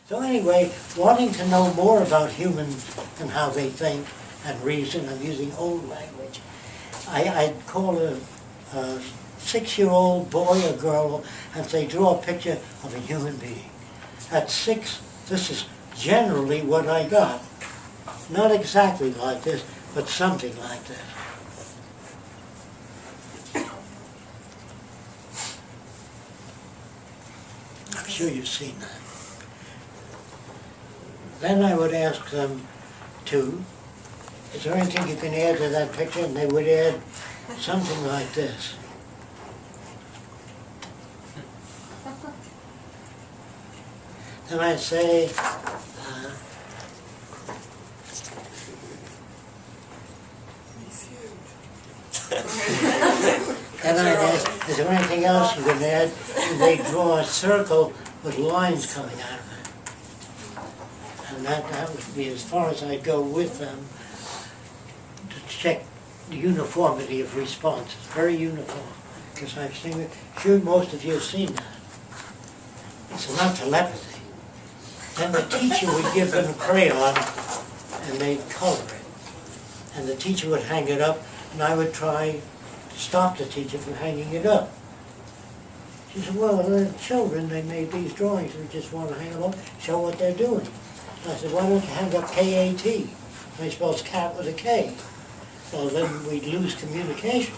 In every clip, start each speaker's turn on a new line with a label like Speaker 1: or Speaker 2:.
Speaker 1: So anyway, wanting to know more about humans and how they think and reason, I'm using old language. I'd call a 6-year-old boy or girl and say, draw a picture of a human being. At 6, this is generally what I got. Not exactly like this, but something like this. I'm sure you've seen that. Then I would ask them to, is there anything you can add to that picture? And they would add something like this. Then I'd say, and I'd ask, is there anything else you can add? And they draw a circle with lines coming out of it. And that would be as far as I'd go with them to check the uniformity of response. It's very uniform, because I've seen it. Sure, most of you have seen that. It's not telepathy. Then the teacher would give them a crayon, and they'd color it. And the teacher would hang it up, and I would try to stop the teacher from hanging it up. She said, well, they're children, they made these drawings, we just want to hang them up, show what they're doing. And I said, why don't you hang up K-A-T? I spells cat with a K. Well, then we'd lose communication.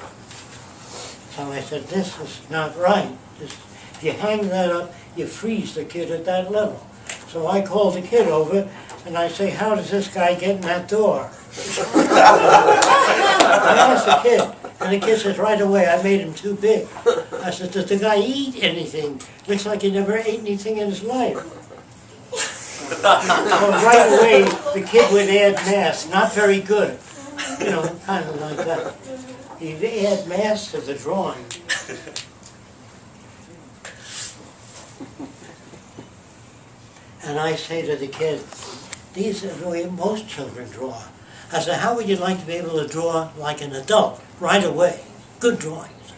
Speaker 1: So I said, this is not right. If you hang that up, you freeze the kid at that level. So I called the kid over, and I say, how does this guy get in that door? I asked the kid, and the kid says, right away, I made him too big. I said, does the guy eat anything? Looks like he never ate anything in his life. So right away, the kid would add mass, not very good. You know, kind of like that. He'd add mass to the drawing. And I say to the kid, these are the way most children draw. I said, how would you like to be able to draw like an adult, right away? Good drawings.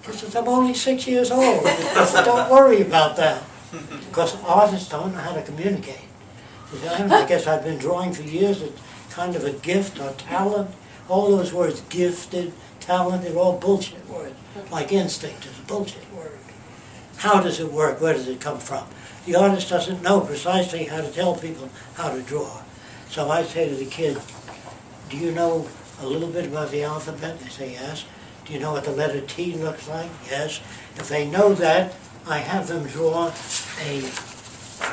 Speaker 1: He says, I'm only 6 years old. I said, don't worry about that. Because artists don't know how to communicate. He said, I guess I've been drawing for years. It's kind of a gift or talent. All those words, gifted, talented, all bullshit words. Like instinct is a bullshit word. How does it work? Where does it come from? The artist doesn't know precisely how to tell people how to draw. So I say to the kid, do you know a little bit about the alphabet? They say yes. Do you know what the letter T looks like? Yes. If they know that, I have them draw a, you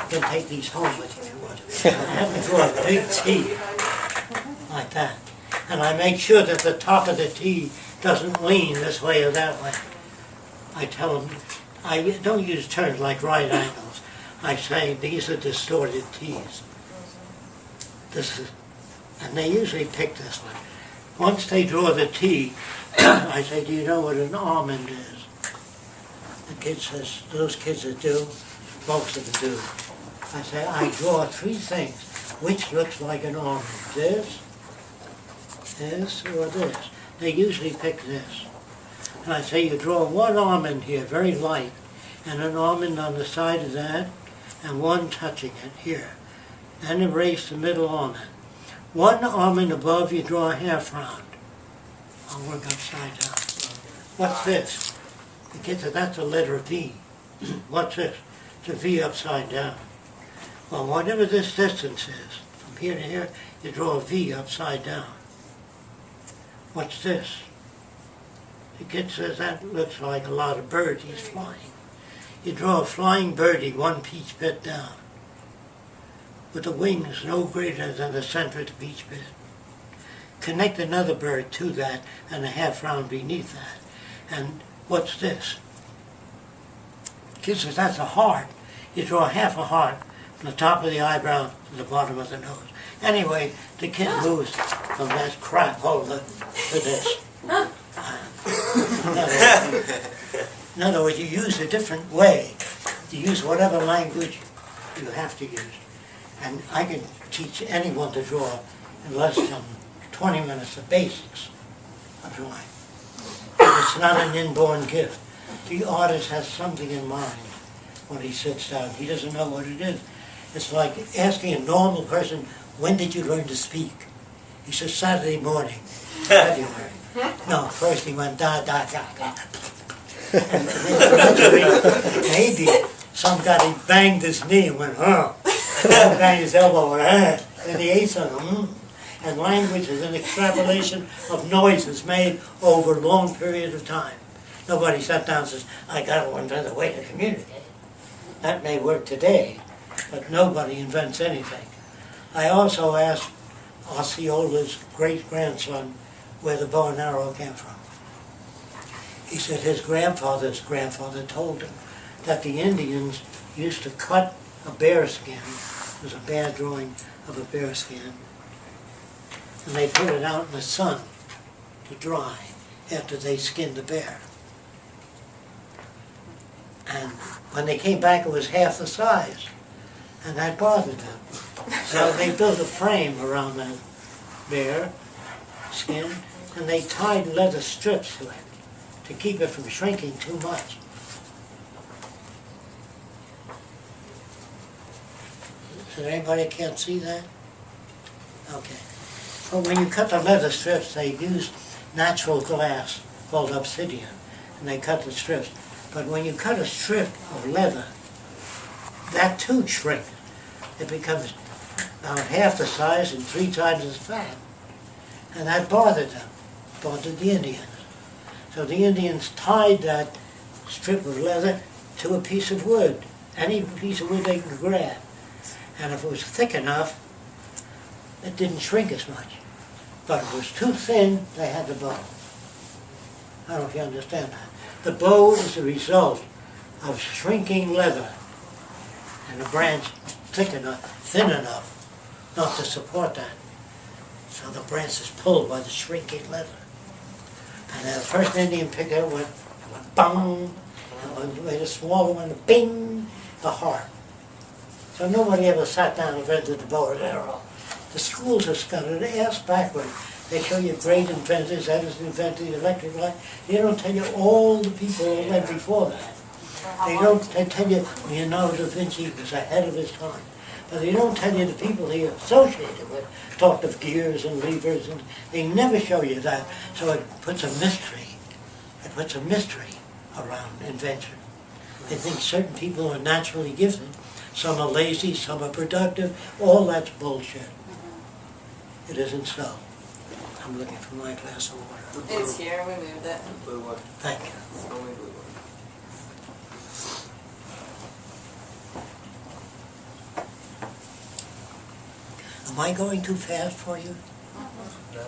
Speaker 1: can take these home with you if you want. I have them draw a big T, like that. And I make sure that the top of the T doesn't lean this way or that way. I tell them, I don't use terms like right angles. I say these are distorted T's. This is, and they usually pick this one. Once they draw the T, I say, do you know what an almond is? The kid says, those kids that do, most of them do. I say, I draw 3 things. Which looks like an almond? This, or this? They usually pick this. And I say, you draw 1 almond here, very light, and an almond on the side of that, and 1 touching it here. Then erase the middle almond. 1 almond above, you draw a half round. I'll work upside down. What's this? The kid said, that's a letter V. What's this? It's a V upside down. Well, whatever this distance is, from here to here, you draw a V upside down. What's this? The kid says, that looks like a lot of birdies flying. You draw a flying birdie 1 peach bit down, with the wings no greater than the center of the peach bit. Connect another bird to that and a half round beneath that. And what's this? The kid says, that's a heart. You draw half a heart from the top of the eyebrow to the bottom of the nose. Anyway, the kid moves from that crap over to this. In other words, you use a different way. You use whatever language you have to use. And I can teach anyone to draw in less than 20 minutes of basics of drawing. It's not an inborn gift. The artist has something in mind when he sits down. He doesn't know what it is. It's like asking a normal person, when did you learn to speak? He says, Saturday morning, February. No, first he went da, da, da, da. And eventually, maybe some guy he banged his knee and went, banged his elbow, and he ate something. And language is an extrapolation of noises made over a long period of time. Nobody sat down and says, I got to invent a way to communicate. That may work today, but nobody invents anything. I also asked Osceola's great-grandson where the bow and arrow came from. He said his grandfather's grandfather told him that the Indians used to cut a bear skin. There's a bad drawing of a bear skin. And they put it out in the sun to dry after they skinned the bear. And when they came back, it was half the size, and that bothered them. So they built a frame around that bear skin, and they tied leather strips to it to keep it from shrinking too much. Is there anybody that can't see that? Okay. But when you cut the leather strips, they use natural glass called obsidian, and they cut the strips. But when you cut a strip of leather, that too shrinks. It becomes about half the size and 3 times as fat. And that bothered them, bothered the Indians. So the Indians tied that strip of leather to a piece of wood, any piece of wood they could grab. And if it was thick enough, it didn't shrink as much. But if it was too thin, they had the bow. I don't know if you understand that. The bow is the result of shrinking leather and a branch thick enough, thin enough, not to support that. So the branch is pulled by the shrinking leather. And the first Indian picked it up, went bang, and made a smaller one, bing, the heart. So nobody ever sat down and invented the bow and arrow. The schools have started to ask backward. They show you great inventors, Edison invented the electric light. They don't tell you all the people who went before that. They tell you Leonardo da Vinci was ahead of his time. But they don't tell you the people he associated with, talked of gears and levers, and they never show you that. So it puts a mystery. It puts a mystery around invention. They think certain people are naturally gifted. Some are lazy, some are productive. All that's bullshit. It isn't so. I'm looking for my glass of water.
Speaker 2: It's here, we moved it.
Speaker 3: Blue one.
Speaker 1: Thank you.
Speaker 3: It's the only blue one.
Speaker 1: Am I going too fast for you?
Speaker 3: No.